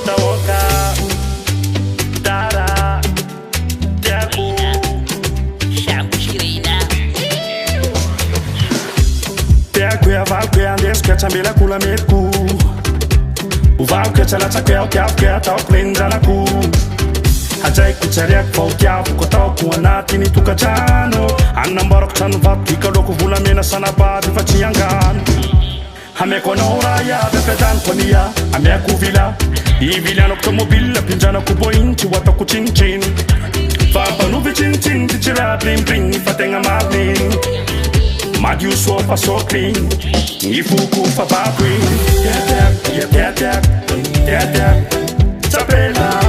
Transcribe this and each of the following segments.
Tawoka, Dara, Tiago, Tiago é valgo é andes que chambela kula metku. O valgo é chala que é o tiago que é tal prenda na cu. Ajay kucharia kwa tiago kwa tau kuanati ni tukachano. Anambarok chanu vatu ikaloko vulamena sana badi fachiangano. Ameko na uraya bepedan konia ameko vila ivilano automobile pinjana kubointi wata kuchinchin Papa nuvi chinchin tichira bling bling fatenga magnin Magi uso fa so clean Ifuku fa babri Tap Tapela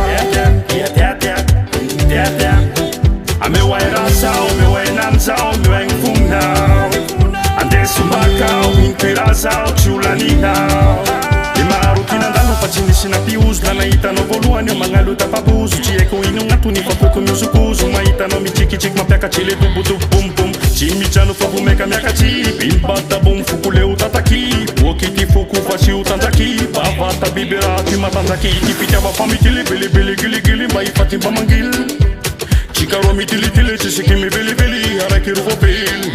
Tap Ame waira sao, me wainam sao, me wain fum now Ande sumbakao, inkwira sao, chula ni now Imaru kinandalo pachini na pius Lana ita no voluane, mga luta pabuso Chieko ino nga tuni pa puko miusukuso Maita no mi chiki chik mapeka chile tubu tu bum bum Chimi chano fabu meka miaka chi Bimbata bum fukule utataki Wakiti fuku fashi utantaki Bavata bibirati matantaki Tipita wafami tili bili bili gili gili Maifati pamangil Chikaro mi tili tili chisiki mi bili bili Haraki rufo pili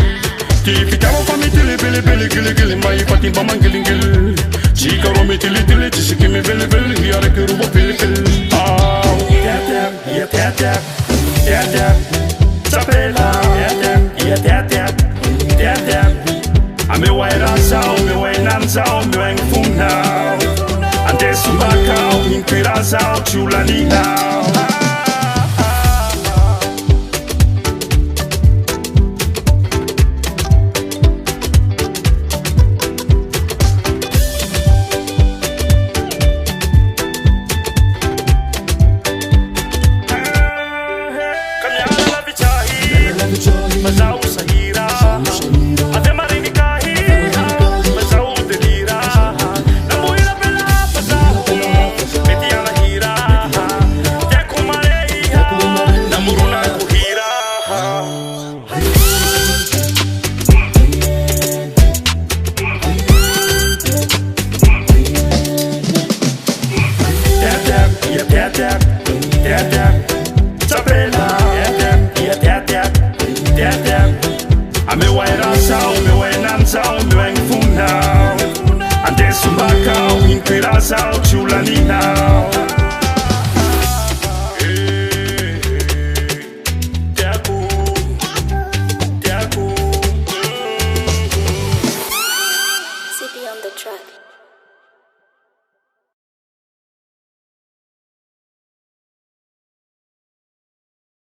Tipitamo fa mi tili bili bili gili gili Maifati pamangilingil Chikaro mi tili tili chisiki mi bili bili Haraki rufo pili pili Tap Tapela Tap Ame waira sao, me wainam sao, me wain fum now Ande sumbakao, inkwira sao, chula ni now Mazau sahira Ate maringi kahira Mazau delira Namuira pela pazau Metia la hira Teku mareia Namuruna kuhira Tap Tapela Ame waira sao, me wainam sao, me wain fum now Ande sumbakao, inkwira sao, chula ni now Tiago CP on the track.